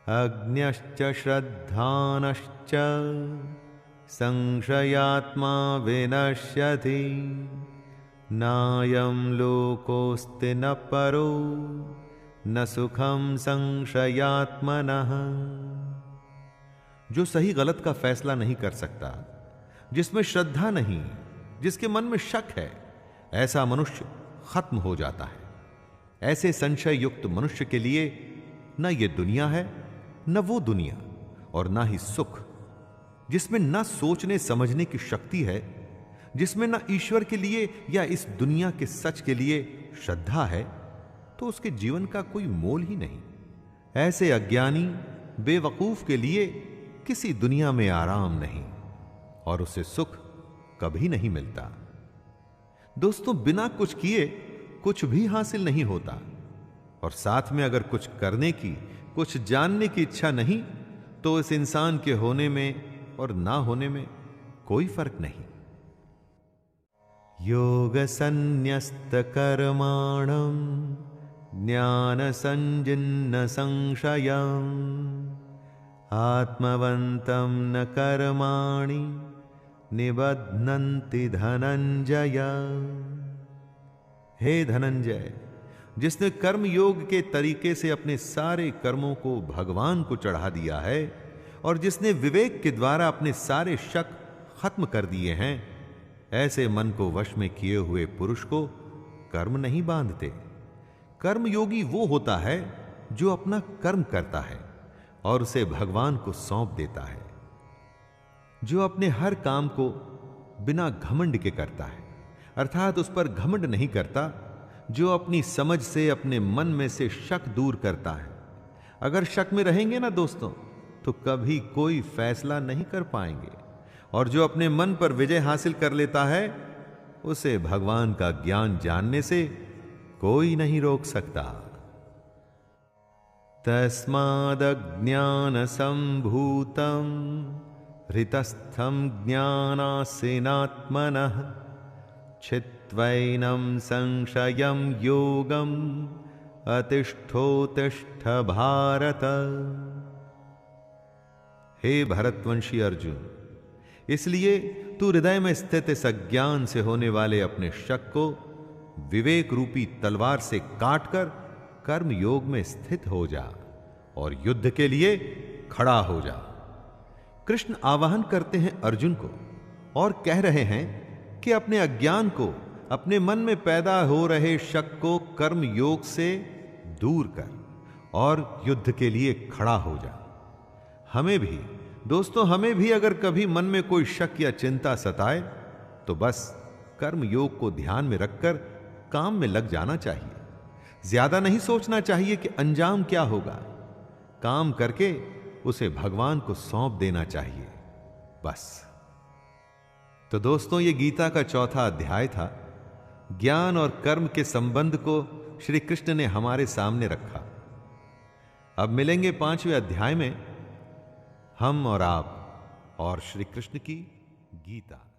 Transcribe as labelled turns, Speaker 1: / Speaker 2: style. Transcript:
Speaker 1: अज्ञश्च श्रद्धानश्च संशयात्मा विनश्यति नायं लोकोऽस्ति न परो न सुखम संशयात्मनः। जो सही गलत का फैसला नहीं कर सकता, जिसमें श्रद्धा नहीं, जिसके मन में शक है, ऐसा मनुष्य खत्म हो जाता है। ऐसे संशय युक्त मनुष्य के लिए न ये दुनिया है, न वो दुनिया, और ना ही सुख। जिसमें न सोचने समझने की शक्ति है, जिसमें न ईश्वर के लिए या इस दुनिया के सच के लिए श्रद्धा है, तो उसके जीवन का कोई मोल ही नहीं। ऐसे अज्ञानी बेवकूफ के लिए किसी दुनिया में आराम नहीं और उसे सुख कभी नहीं मिलता। दोस्तों, बिना कुछ किए कुछ भी हासिल नहीं होता, और साथ में अगर कुछ करने की, कुछ जानने की इच्छा नहीं, तो इस इंसान के होने में और ना होने में कोई फर्क नहीं। योग संन्यस्त कर्माणं ज्ञान संजिन्न संशयम् आत्मवन्तं न कर्माणि निबध्नन्ति धनंजय। हे धनंजय, जिसने कर्म योग के तरीके से अपने सारे कर्मों को भगवान को चढ़ा दिया है और जिसने विवेक के द्वारा अपने सारे शक खत्म कर दिए हैं, ऐसे मन को वश में किए हुए पुरुष को कर्म नहीं बांधते। कर्म योगी वो होता है जो अपना कर्म करता है और उसे भगवान को सौंप देता है, जो अपने हर काम को बिना घमंड के करता है, अर्थात उस पर घमंड नहीं करता, जो अपनी समझ से अपने मन में से शक दूर करता है। अगर शक में रहेंगे ना दोस्तों, तो कभी कोई फैसला नहीं कर पाएंगे, और जो अपने मन पर विजय हासिल कर लेता है, उसे भगवान का ज्ञान जानने से कोई नहीं रोक सकता। तस्मादज्ञान संभूतं हृतस्थं ज्ञानासीनात्मनः छित्त्वैनं संशयं योगम् अतिष्ठोतिष्ठ भारत। हे भरतवंशी अर्जुन, इसलिए तू हृदय में स्थित इस अज्ञान से होने वाले अपने शक को विवेक रूपी तलवार से काटकर कर्म योग में स्थित हो जा और युद्ध के लिए खड़ा हो जा। कृष्ण आवाहन करते हैं अर्जुन को और कह रहे हैं कि अपने अज्ञान को, अपने मन में पैदा हो रहे शक को कर्म योग से दूर कर और युद्ध के लिए खड़ा हो जा। हमें भी दोस्तों, हमें भी अगर कभी मन में कोई शक या चिंता सताए, तो बस कर्म योग को ध्यान में रखकर काम में लग जाना चाहिए। ज्यादा नहीं सोचना चाहिए कि अंजाम क्या होगा। काम करके उसे भगवान को सौंप देना चाहिए, बस। तो दोस्तों, ये गीता का चौथा अध्याय था। ज्ञान और कर्म के संबंध को श्री कृष्ण ने हमारे सामने रखा। अब मिलेंगे 5वें अध्याय में, हम और आप और श्री कृष्ण की गीता।